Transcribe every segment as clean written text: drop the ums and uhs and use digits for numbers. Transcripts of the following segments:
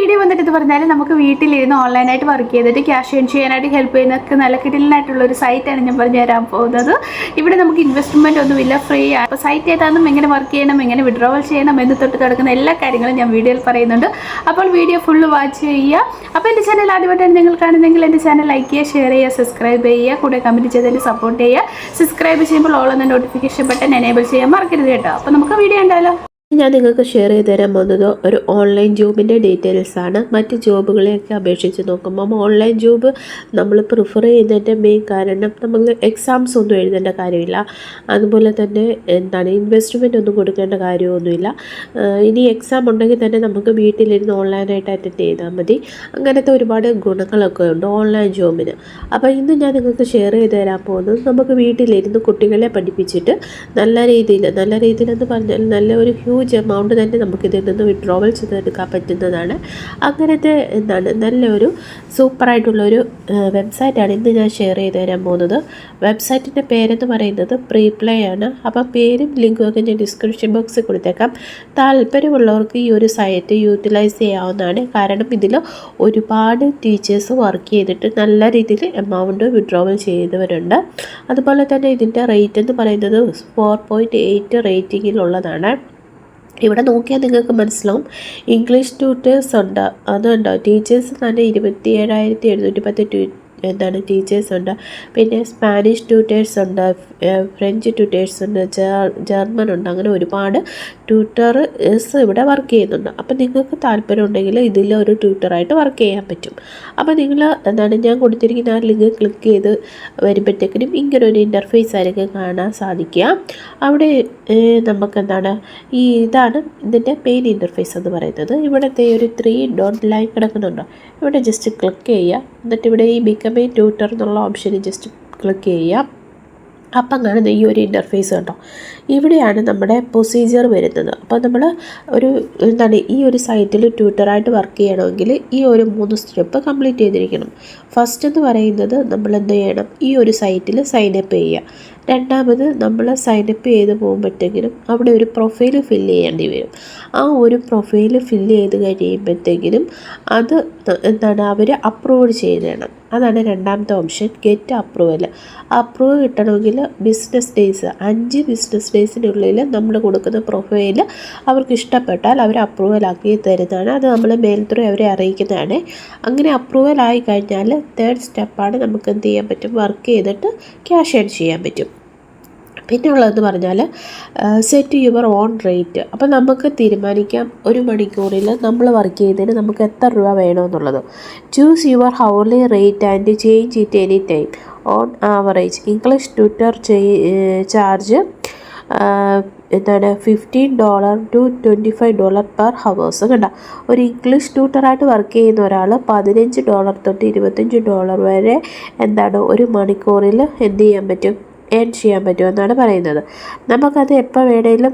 Video വന്നിട്ട് ഇത് പറഞ്ഞാൽ നമുക്ക് വീട്ടിലിരുന്ന് ഓൺലൈനായിട്ട് വർക്ക് ചെയ്തിട്ട് ക്യാഷ് ഏൺ ചെയ്യാനായിട്ട് ഹെൽപ്പ് ചെയ്യുന്നൊക്കെ നല്ല കിടിലനായിട്ടുള്ള ഒരു സൈറ്റാണ് ഞാൻ പറഞ്ഞു തരാൻ പോകുന്നത്. ഇവിടെ നമുക്ക് ഇൻവെസ്റ്റ്മെൻറ്റ് ഒന്നുമില്ല, ഫ്രീ ആണ്. അപ്പോൾ സൈറ്റ് ഏതാണെന്നും എങ്ങനെ വർക്ക് ചെയ്യണം, എങ്ങനെ വിഡ്രോവൽ ചെയ്യണം എന്ന് തൊട്ട് കിടക്കുന്ന എല്ലാ കാര്യങ്ങളും ഞാൻ വീഡിയോയിൽ പറയുന്നുണ്ട്. അപ്പോൾ വീഡിയോ ഫുള്ള് വാച്ച് ചെയ്യുക. അപ്പോൾ എൻ്റെ ചാനൽ ആദ്യമായിട്ടാണ് നിങ്ങൾ കാണുന്നതെങ്കിൽ എൻ്റെ ചാനൽ ലൈക്ക് ചെയ്യുക, ഷെയർ ചെയ്യുക, സബ്സ്ക്രൈബ് ചെയ്യുക, കൂടെ കമൻറ്റ് ചെയ്തതിൽ സപ്പോർട്ട് ചെയ്യുക. സബ്സ്ക്രൈബ് ചെയ്യുമ്പോൾ ഓൾ എന്ന നോട്ടിഫിക്കേഷൻ ബട്ടൺ എനേബിൾ ചെയ്യാൻ മറക്കരുത് കേട്ടോ. അപ്പോൾ നമുക്ക് വീഡിയോ ഉണ്ടല്ലോ. ഞാൻ നിങ്ങൾക്ക് ഷെയർ ചെയ്ത് തരാൻ പോകുന്നത് ഒരു ഓൺലൈൻ ജോബിൻ്റെ ഡീറ്റെയിൽസ് ആണ്. മറ്റ് ജോബുകളെയൊക്കെ അപേക്ഷിച്ച് നോക്കുമ്പം ഓൺലൈൻ ജോബ് നമ്മൾ പ്രിഫർ ചെയ്യുന്നതിൻ്റെ മെയിൻ കാരണം നമ്മൾ എക്സാംസ് ഒന്നും എഴുതേണ്ട കാര്യമില്ല. അതുപോലെ തന്നെ ഇൻവെസ്റ്റ്മെൻറ്റ് ഒന്നും കൊടുക്കേണ്ട കാര്യമൊന്നുമില്ല. ഇനി എക്സാം ഉണ്ടെങ്കിൽ തന്നെ നമുക്ക് വീട്ടിലിരുന്ന് ഓൺലൈനായിട്ട് അറ്റൻഡ് ചെയ്താൽ മതി. അങ്ങനത്തെ ഒരുപാട് ഗുണങ്ങളൊക്കെ ഉണ്ട് ഓൺലൈൻ ജോബിന്. അപ്പോൾ ഇന്ന് ഞാൻ നിങ്ങൾക്ക് ഷെയർ ചെയ്ത് തരാൻ പോകുന്നത് നമുക്ക് വീട്ടിലിരുന്ന് കുട്ടികളെ പഠിപ്പിച്ചിട്ട് നല്ല രീതിയിൽ എന്ന് പറഞ്ഞാൽ നല്ല ഒരു ഹ്യൂജ് എമൗണ്ട് തന്നെ നമുക്കിതിൽ നിന്ന് വിഡ്രോവൽ ചെയ്തെടുക്കാൻ പറ്റുന്നതാണ്. അങ്ങനത്തെ നല്ലൊരു സൂപ്പറായിട്ടുള്ളൊരു വെബ്സൈറ്റാണ് ഇന്ന് ഞാൻ ഷെയർ ചെയ്ത് തരാൻ പോകുന്നത്. വെബ്സൈറ്റിൻ്റെ പേരെന്ന് പറയുന്നത് പ്രീപ്ലേ ആണ്. അപ്പം പേരും ലിങ്കും ഒക്കെ ഞാൻ ഡിസ്ക്രിപ്ഷൻ ബോക്സിൽ കൊടുത്തേക്കാം. താല്പര്യമുള്ളവർക്ക് ഈ ഒരു സൈറ്റ് യൂട്ടിലൈസ് ചെയ്യാവുന്നതാണ്. കാരണം ഇതിൽ ഒരുപാട് ടീച്ചേഴ്സ് വർക്ക് ചെയ്തിട്ട് നല്ല രീതിയിൽ എമൗണ്ട് വിഡ്രോവൽ ചെയ്തവരുണ്ട്. അതുപോലെ തന്നെ ഇതിൻ്റെ റേറ്റ് എന്ന് പറയുന്നത് 4.8 റേറ്റിങ്ങിലുള്ളതാണ്. ഇവിടെ നോക്കിയാൽ നിങ്ങൾക്ക് മനസ്സിലാവും. ഇംഗ്ലീഷ് ട്യൂട്ടേഴ്സ് ഉണ്ട്, അതുണ്ടോ ടീച്ചേഴ്സ് തന്നെ 27,710 ടീച്ചേഴ്സ് ഉണ്ട്. പിന്നെ സ്പാനിഷ് ട്യൂട്ടേഴ്സ് ഉണ്ട്, ഫ്രഞ്ച് ട്യൂട്ടേഴ്സ് ഉണ്ട്, ജർമ്മൻ ഉണ്ട്. അങ്ങനെ ഒരുപാട് ട്യൂട്ടേഴ്സ് ഇവിടെ വർക്ക് ചെയ്യുന്നുണ്ട്. അപ്പം നിങ്ങൾക്ക് താല്പര്യം ഉണ്ടെങ്കിൽ ഇതിലൊരു ട്യൂട്ടറായിട്ട് വർക്ക് ചെയ്യാൻ പറ്റും. അപ്പോൾ നിങ്ങൾ ഞാൻ കൊടുത്തിരിക്കുന്ന ആ ലിങ്ക് ക്ലിക്ക് ചെയ്ത് വരുമ്പോഴത്തേക്കിനും ഇങ്ങനൊരു ഇൻ്റർഫേസ് ആയിരിക്കും കാണാൻ സാധിക്കുക. അവിടെ നമുക്ക് ഇതാണ് ഇതിൻ്റെ മെയിൻ ഇൻ്റർഫേസ് എന്ന് പറയുന്നത്. ഇവിടുത്തെ ഒരു 3 ഡോട്ട് ലൈൻ കിടക്കുന്നുണ്ടോ, ഇവിടെ ജസ്റ്റ് ക്ലിക്ക് ചെയ്യുക. എന്നിട്ട് ഇവിടെ ഈ ബിക്കം എ ട്യൂട്ടർ എന്നുള്ള ഓപ്ഷനിൽ ജസ്റ്റ് ക്ലിക്ക് ചെയ്യുക. അപ്പം കാണുന്ന ഈ ഒരു ഇൻ്റർഫേസ് കണ്ടോ, ഇവിടെയാണ് നമ്മുടെ പ്രൊസീജിയർ വരുന്നത്. അപ്പോൾ നമ്മൾ ഈ ഒരു സൈറ്റിൽ ട്യൂട്ടറായിട്ട് വർക്ക് ചെയ്യണമെങ്കിൽ ഈ ഒരു 3 സ്റ്റെപ്പ് കംപ്ലീറ്റ് ചെയ്തിരിക്കണം. ഫസ്റ്റ് എന്ന് പറയുന്നത് നമ്മൾ എന്ത് ചെയ്യണം, ഈ ഒരു സൈറ്റിൽ സൈനപ്പ് ചെയ്യുക. രണ്ടാമത് നമ്മൾ സൈനപ്പ് ചെയ്ത് പോകുമ്പോഴത്തേക്കിനും അവിടെ ഒരു പ്രൊഫൈൽ ഫില്ല് ചെയ്യേണ്ടി വരും. ആ ഒരു പ്രൊഫൈൽ ഫില്ല് ചെയ്ത് കഴിയുമ്പോഴത്തേക്കിനും അത് അവർ അപ്രൂവ് ചെയ്യണം. അതാണ് രണ്ടാമത്തെ ഓപ്ഷൻ, ഗെറ്റ് അപ്രൂവൽ. അപ്രൂവ് കിട്ടണമെങ്കിൽ ബിസിനസ് ഡേയ്സ് 5 ബിസിനസ് ഡേയ്സിനുള്ളിൽ നമ്മൾ കൊടുക്കുന്ന പ്രൊഫൈൽ അവർക്ക് ഇഷ്ടപ്പെട്ടാൽ അവർ അപ്രൂവലാക്കി തരുന്നതാണ്. അത് നമ്മൾ മെയിൽ ത്രൂ അവരെ അറിയിക്കുന്നതാണ്. അങ്ങനെ അപ്രൂവൽ ആയി കഴിഞ്ഞാൽ 3rd സ്റ്റെപ്പാണ് നമുക്ക് എന്ത് ചെയ്യാൻ പറ്റും, വർക്ക് ചെയ്തിട്ട് ക്യാഷ് ഏൺ ചെയ്യാൻ പറ്റും. പിന്നെ ഉള്ളതെന്ന് പറഞ്ഞാൽ സെറ്റ് യുവർ ഓൺ റേറ്റ്. അപ്പോൾ നമുക്ക് തീരുമാനിക്കാം 1 മണിക്കൂറിൽ നമ്മൾ വർക്ക് ചെയ്തതിന് നമുക്ക് എത്ര രൂപ വേണമെന്നുള്ളത്. Choose your hourly rate and change it any time. On average English tutor charge $15 to $25 per hours. കണ്ട, ഒരു ഇംഗ്ലീഷ് ട്യൂട്ടറായിട്ട് വർക്ക് ചെയ്യുന്ന ഒരാൾ $15 തൊട്ട് $25 വരെ ഒരു മണിക്കൂറിൽ എന്ത് ചെയ്യാൻ പറ്റും, ഏൺ ചെയ്യാൻ പറ്റുമെന്നാണ് പറയുന്നത്. നമുക്കത് എപ്പോൾ വേണമെങ്കിലും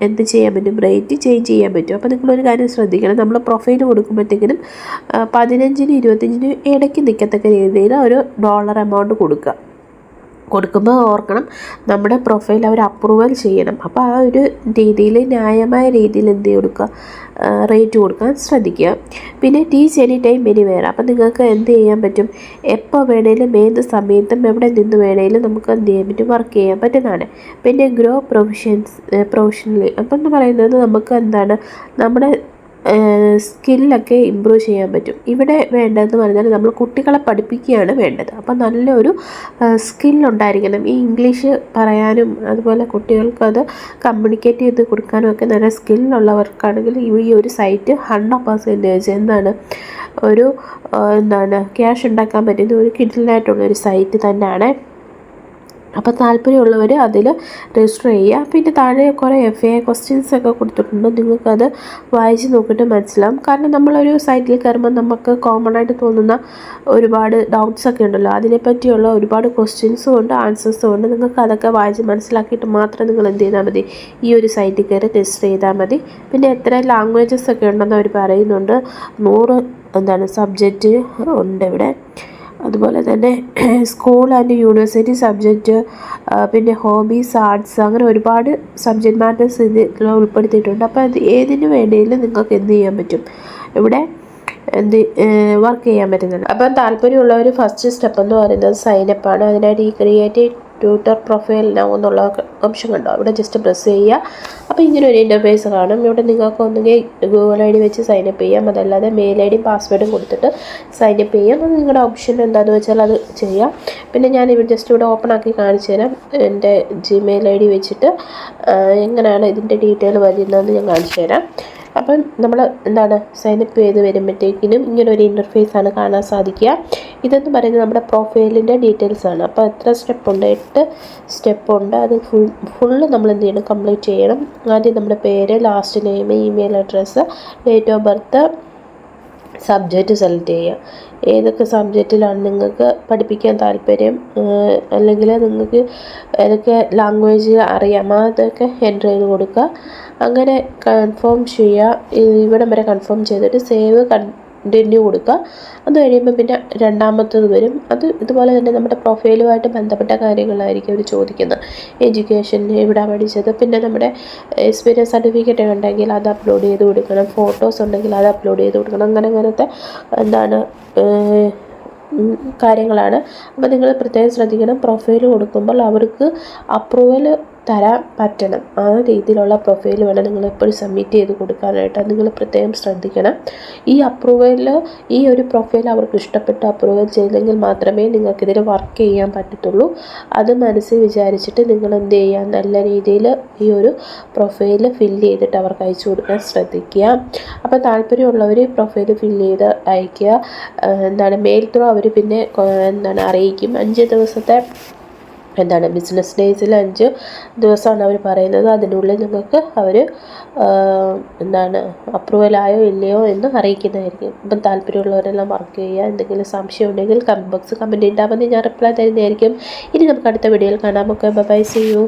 എന്ത് ചെയ്യാൻ പറ്റും, റേറ്റ് ചേഞ്ച് ചെയ്യാൻ പറ്റും. അപ്പോൾ നിങ്ങളൊരു കാര്യം ശ്രദ്ധിക്കണം, നമ്മൾ പ്രൊഫൈൽ കൊടുക്കുമ്പോഴത്തേക്കിനും 15-നും 25-നും ഇടയ്ക്ക് നിൽക്കത്തക്ക രീതിയിൽ ഒരു ഡോളർ എമൗണ്ട് കൊടുക്കുമ്പോൾ ഓർക്കണം, നമ്മുടെ പ്രൊഫൈൽ അവർ അപ്രൂവൽ ചെയ്യണം. അപ്പോൾ ആ ഒരു രീതിയിൽ ന്യായമായ രീതിയിൽ റേറ്റ് കൊടുക്കാൻ ശ്രദ്ധിക്കുക. പിന്നെ ടീച്ച് എനി ടൈം എനിവെയർ. അപ്പം നിങ്ങൾക്ക് എന്ത് ചെയ്യാൻ പറ്റും, എപ്പോൾ വേണേലും ഏത് സമയത്തും എവിടെ നിന്ന് വേണേലും നമുക്ക് എന്ത് ചെയ്യാൻ പറ്റും, വർക്ക് ചെയ്യാൻ പറ്റുന്നതാണ്. പിന്നെ ഗ്രോ പ്രൊഫഷണലി. അപ്പം എന്ന് പറയുന്നത് നമുക്ക് നമ്മുടെ സ്കില്ലൊക്കെ ഇമ്പ്രൂവ് ചെയ്യാൻ പറ്റും. ഇവിടെ വേണ്ടതെന്ന് പറഞ്ഞാൽ നമ്മൾ കുട്ടികളെ പഠിപ്പിക്കുകയാണ് വേണ്ടത്. അപ്പം നല്ലൊരു സ്കില്ലുണ്ടായിരിക്കണം. ഈ ഇംഗ്ലീഷ് പറയാനും അതുപോലെ കുട്ടികൾക്കത് കമ്മ്യൂണിക്കേറ്റ് ചെയ്ത് കൊടുക്കാനും ഒക്കെ നല്ല സ്കില്ലുള്ളവർക്കാണെങ്കിൽ ഈ ഒരു സൈറ്റ് 100% ക്യാഷ് ഉണ്ടാക്കാൻ പറ്റുന്ന ഒരു കിഡിലായിട്ടുള്ളൊരു സൈറ്റ് തന്നെയാണ്. അപ്പോൾ താല്പര്യമുള്ളവർ അതിൽ രജിസ്റ്റർ ചെയ്യുക. പിന്നെ താഴെ കുറേ FAQ ക്വസ്റ്റ്യൻസ് ഒക്കെ കൊടുത്തിട്ടുണ്ട്. നിങ്ങൾക്കത് വായിച്ച് നോക്കിയിട്ട് മനസ്സിലാവും. കാരണം നമ്മളൊരു സൈറ്റിൽ കയറുമ്പോൾ നമുക്ക് കോമൺ ആയിട്ട് തോന്നുന്ന ഒരുപാട് ഡൗട്ട്സ് ഒക്കെ ഉണ്ടല്ലോ, അതിനെപ്പറ്റിയുള്ള ഒരുപാട് ക്വസ്റ്റ്യൻസും ഉണ്ട്, ആൻസേഴ്സും ഉണ്ട്. നിങ്ങൾക്ക് അതൊക്കെ വായിച്ച് മനസ്സിലാക്കിയിട്ട് മാത്രം നിങ്ങൾ എന്ത് ചെയ്താൽ മതി, ഈ ഒരു സൈറ്റിൽ കയറി രജിസ്റ്റർ ചെയ്താൽ മതി. പിന്നെ എത്ര ലാംഗ്വേജസ് ഒക്കെ ഉണ്ടെന്ന് അവർ പറയുന്നുണ്ട്. 100 സബ്ജക്റ്റ് ഉണ്ട് ഇവിടെ. അതുപോലെ തന്നെ സ്കൂൾ ആൻഡ് യൂണിവേഴ്സിറ്റി സബ്ജക്റ്റ്, പിന്നെ ഹോബീസ്, ആർട്സ്, അങ്ങനെ ഒരുപാട് സബ്ജക്റ്റ് മാറ്റേഴ്സ് ഇതിൽ ഉൾപ്പെടുത്തിയിട്ടുണ്ട്. അപ്പോൾ അത് ഏതിനു വേണ്ടിയും നിങ്ങൾക്ക് എന്ത് ചെയ്യാൻ പറ്റും, ഇവിടെ വർക്ക് ചെയ്യാൻ പറ്റുന്നുണ്ട്. അപ്പം താല്പര്യമുള്ളവർ ഫസ്റ്റ് സ്റ്റെപ്പ് എന്ന് പറയുന്നത് സൈനപ്പാണ്. അതിനായിട്ട് ഈ ക്രിയേറ്റ് ട്യൂട്ടർ പ്രൊഫൈൽ നൗ എന്നുള്ള ഓപ്ഷൻ കണ്ടോ, ഇവിടെ ജസ്റ്റ് പ്രസ് ചെയ്യുക. അപ്പോൾ ഇങ്ങനെ ഒരു ഇൻ്റർഫേസ് കാണും. ഇവിടെ നിങ്ങൾക്ക് ഒന്നുകിൽ ഗൂഗിൾ ID വെച്ച് സൈനപ്പ് ചെയ്യാം, അതല്ലാതെ മെയിൽ ID പാസ്വേഡും കൊടുത്തിട്ട് സൈനപ്പ് ചെയ്യാം. അത് നിങ്ങളുടെ ഓപ്ഷൻ എന്താണെന്ന് വെച്ചാൽ അത് ചെയ്യാം. പിന്നെ ഞാൻ ഇവിടെ ജസ്റ്റ് ഇവിടെ ഓപ്പൺ ആക്കി കാണിച്ചു തരാം. എൻ്റെ Gmail ID വെച്ചിട്ട് എങ്ങനെയാണ് ഇതിൻ്റെ ഡീറ്റെയിൽ വരുന്നതെന്ന് ഞാൻ കാണിച്ചു തരാം. അപ്പം നമ്മൾ എന്താണ് സൈനപ്പ് ചെയ്ത് വരുമ്പോഴത്തേക്കിനും ഇങ്ങനെ ഒരു ഇൻ്റർഫേസാണ് കാണാൻ സാധിക്കുക. ഇതെന്ന് പറയുന്നത് നമ്മുടെ പ്രൊഫൈലിൻ്റെ ഡീറ്റെയിൽസാണ്. അപ്പോൾ എത്ര സ്റ്റെപ്പുണ്ട്? 8 സ്റ്റെപ്പുണ്ട്. അത് ഫുള്ള് നമ്മൾ എന്ത് ചെയ്യണം, കംപ്ലീറ്റ് ചെയ്യണം. ആദ്യം നമ്മുടെ പേര്, last name, email address, date of birth, subject select ചെയ്യുക. ഏതൊക്കെ സബ്ജക്റ്റിലാണ് നിങ്ങൾക്ക് പഠിപ്പിക്കാൻ താല്പര്യം, അല്ലെങ്കിൽ നിങ്ങൾക്ക് ഏതൊക്കെ ലാംഗ്വേജ് അറിയാമോ അതൊക്കെ എൻ്റർ ചെയ്ത് കൊടുക്കുക. അങ്ങനെ കൺഫേം ചെയ്യുക. ഇവിടം വരെ കൺഫേം ചെയ്തിട്ട് സേവ് കണ്ടിന്യൂ കൊടുക്കുക. അത് കഴിയുമ്പോൾ പിന്നെ രണ്ടാമത്തത് വരും. അത് ഇതുപോലെ തന്നെ നമ്മുടെ പ്രൊഫൈലുമായിട്ട് ബന്ധപ്പെട്ട കാര്യങ്ങളായിരിക്കും അവർ ചോദിക്കുന്നത്. എഡ്യൂക്കേഷൻ, എവിടെ പഠിച്ചത്, പിന്നെ നമ്മുടെ എക്സ്പീരിയൻസ് സർട്ടിഫിക്കറ്റ് ഉണ്ടെങ്കിൽ അത് അപ്ലോഡ് ചെയ്ത് കൊടുക്കണം, ഫോട്ടോസ് ഉണ്ടെങ്കിൽ അത് അപ്ലോഡ് ചെയ്ത് കൊടുക്കണം. അങ്ങനത്തെ എന്താണ് കാര്യങ്ങളാണ്. അപ്പോൾ നിങ്ങൾ പ്രത്യേകം ശ്രദ്ധിക്കണം. പ്രൊഫൈൽ കൊടുക്കുമ്പോൾ അവർക്ക് അപ്രൂവൽ തരാൻ പറ്റണം. ആ രീതിയിലുള്ള പ്രൊഫൈൽ വേണം നിങ്ങൾ എപ്പോഴും സബ്മിറ്റ് ചെയ്ത് കൊടുക്കാനായിട്ട്. അത് നിങ്ങൾ പ്രത്യേകം ശ്രദ്ധിക്കണം. ഈ അപ്രൂവലിൽ ഈ ഒരു പ്രൊഫൈൽ അവർക്ക് ഇഷ്ടപ്പെട്ട് അപ്രൂവൽ ചെയ്തെങ്കിൽ മാത്രമേ നിങ്ങൾക്കിതിൽ വർക്ക് ചെയ്യാൻ പറ്റത്തുള്ളൂ. അത് മനസ്സിൽ വിചാരിച്ചിട്ട് നിങ്ങൾ എന്ത് ചെയ്യുക, നല്ല രീതിയിൽ ഈ ഒരു പ്രൊഫൈൽ ഫില്ല് ചെയ്തിട്ട് അവർക്ക് അയച്ചു കൊടുക്കാൻ ശ്രദ്ധിക്കുക. അപ്പോൾ താല്പര്യമുള്ളവർ പ്രൊഫൈൽ ഫില്ല് ചെയ്ത് അയയ്ക്കുക. മെയിൽ ത്രൂ അവർ പിന്നെ അറിയിക്കും. 5 ദിവസത്തെ ബിസിനസ് ഡേയ്സിൽ 5 ദിവസമാണ് അവർ പറയുന്നത്. അതിനുള്ളിൽ നിങ്ങൾക്ക് അവർ അപ്രൂവലായോ ഇല്ലയോ എന്ന് അറിയിക്കുന്നതായിരിക്കും. അപ്പം താല്പര്യമുള്ളവരെല്ലാം വർക്ക് ചെയ്യുക. എന്തെങ്കിലും സംശയം ഉണ്ടെങ്കിൽ കമൻറ്റ് ബോക്സ് കമൻറ്റ് ഇട്ടാൽ മതി, ഞാൻ റിപ്ലൈ തരുന്നതായിരിക്കും. ഇനി നമുക്ക് അടുത്ത വീഡിയോയിൽ കാണാം. Okay, bye, see U.